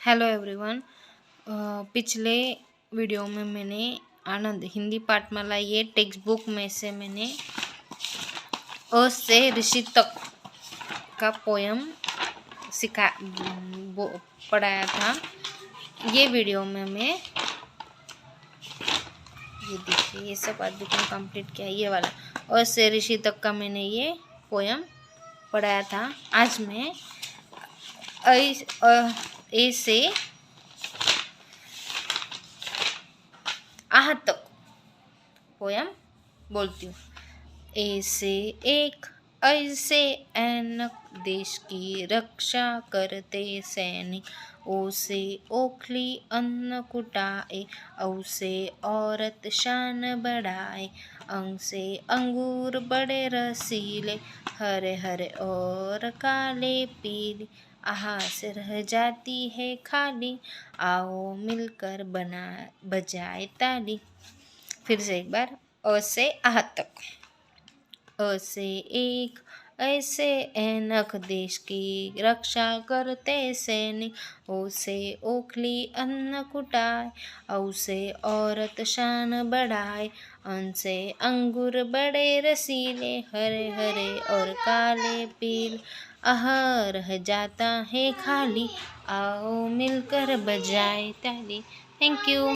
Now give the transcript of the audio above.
Hello everyone. पिछले video में मैंने आनंद हिंदी पाठमाला ये टेक्स्ट बुक में से मैंने अ से ऋषि तक का पोयम पढ़ाया था। ये वीडियो में मैं ये देखिए ये सब आज मैंने कंप्लीट किया। ये वाला अ से ऋषि तक का मैंने ये पोयम पढ़ाया था। आज मैं ए से आह तक पोयम बोलती हूँ। ऐसे एक ऐसे ऐनक देश की रक्षा करते सैनिक, ओ से ओखली अन्न कुटाए, औ से औरत शान बढ़ाए, अंग से अंगूर बड़े रसीले, हरे हरे और काले पीले, आहा से रह जाती है खाली, आओ मिलकर बजाए ताली। फिर से एक बार, अ से आह तक। अ से एक ऐसे ऐनक देश की रक्षा करते सैनिक, ओ से ओखली अन्न कुटाए, औ से औरत शान बढ़ाए, अन से अंगूर बड़े रसीले, हरे हरे और काले पीले, आह रह जाता है खाली, आओ मिलकर बजाए ताली। Thank you.